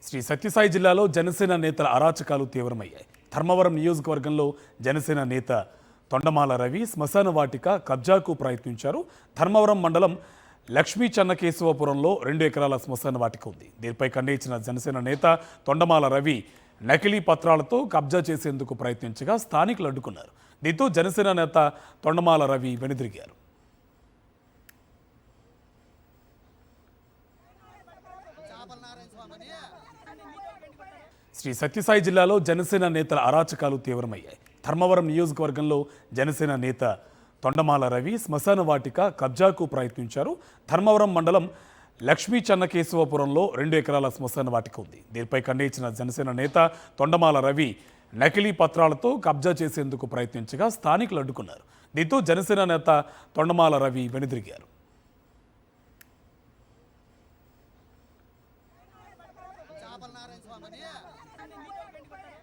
శ్రీ సత్యసాయి జిల్లాలో జనసేన నేతల అరాచకాలు తీవ్రమయ్యాయి. ధర్మవరం నియోజకవర్గంలో జనసేన నేత తొండమాల రవి శ్మశాన వాటిక కబ్జాకు ప్రయత్నించారు. ధర్మవరం మండలం లక్ష్మీ చెన్నకేశవపురంలో 2 ఎకరాల శ్మశాన వాటిక ఉంది. దీనిపై ఖండించిన జనసేన నేత తొండమాల రవి నకిలీ పత్రాలతో కబ్జా చేసేందుకు ప్రయత్నించగా స్థానికులు అడ్డుకున్నారు. దీంతో జనసేన నేత తొండమాల రవి వెనుదిరిగారు. శ్రీ సత్యసాయి జిల్లాలో జనసేన నేతల అరాచకాలు తీవ్రమయ్యాయి. ధర్మవరం నియోజకవర్గంలో జనసేన నేత తొండమాల రవి శ్మశాన వాటిక కబ్జాకు ప్రయత్నించారు. ధర్మవరం మండలం లక్ష్మీ చెన్నకేశవపురంలో 2 ఎకరాల శ్మశాన వాటిక ఉంది. దీనిపై ఖండించిన జనసేన నేత తొండమాల రవి నకిలీ పత్రాలతో కబ్జా చేసేందుకు ప్రయత్నించగా స్థానికులు అడ్డుకున్నారు. దీంతో జనసేన నేత తొండమాల రవి వెనుదిరిగారు. చాపల నారాయణ స్వామి